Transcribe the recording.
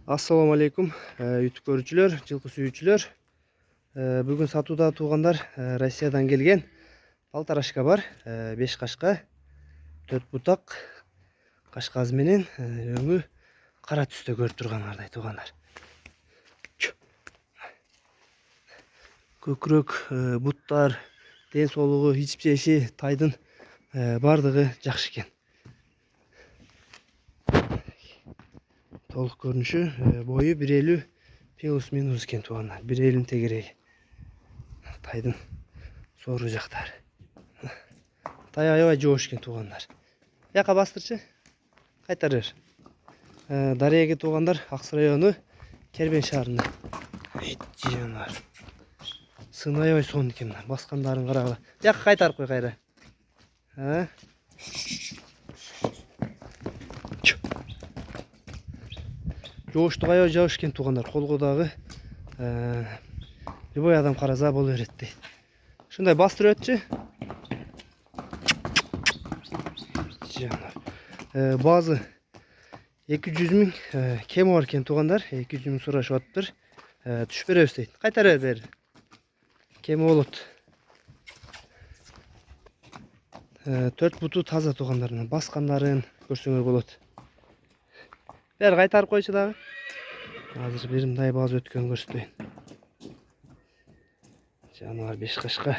Assalamu alaikum YouTube görүүчүлөр, жылкы сүйүүчүлөр. Бүгүн сатууда туугандар Россиядан келген палтарашка бар. 5 кашка, 4 бутак, кашказы менен өңү кара түстө көрүп тургандардай туугандар. Көкүрөк, буттар, ден соолугу, ичип-жеши, тайдын бардыгы жакшы экен. Толук көрүнүшү бою 1,50 плюс-минус экен туугандар. 1,50 тегереги. Тайдын сору жактары. Тай аябай жоош экен туугандар. Яка бастырчы. Кайтар бер. Дареги туугандар, Аксы району, Кербен шаарында. Жанар. Сын аябай сон экен. Баскандарын карагыла. Яка кайтарып кой кайра. Жооштук аябай жабыш экен туугандар. Колго дагы любой адам караса боло берет дейт. Ушундай бастырып өтчү. Базы 200 миң кеми бар экен туугандар. 200 миң сурашып атыптыр. Түшүп беребиз дейт. Кайтара бер. Кеми болот. 4 буту таза туугандар. Баскандарын көрсөңөр болот. Бер кайтарып койчу дагы. Азыр бир мындай базы өткөн көрсөтөйүн. Жаныбар 5 кашка.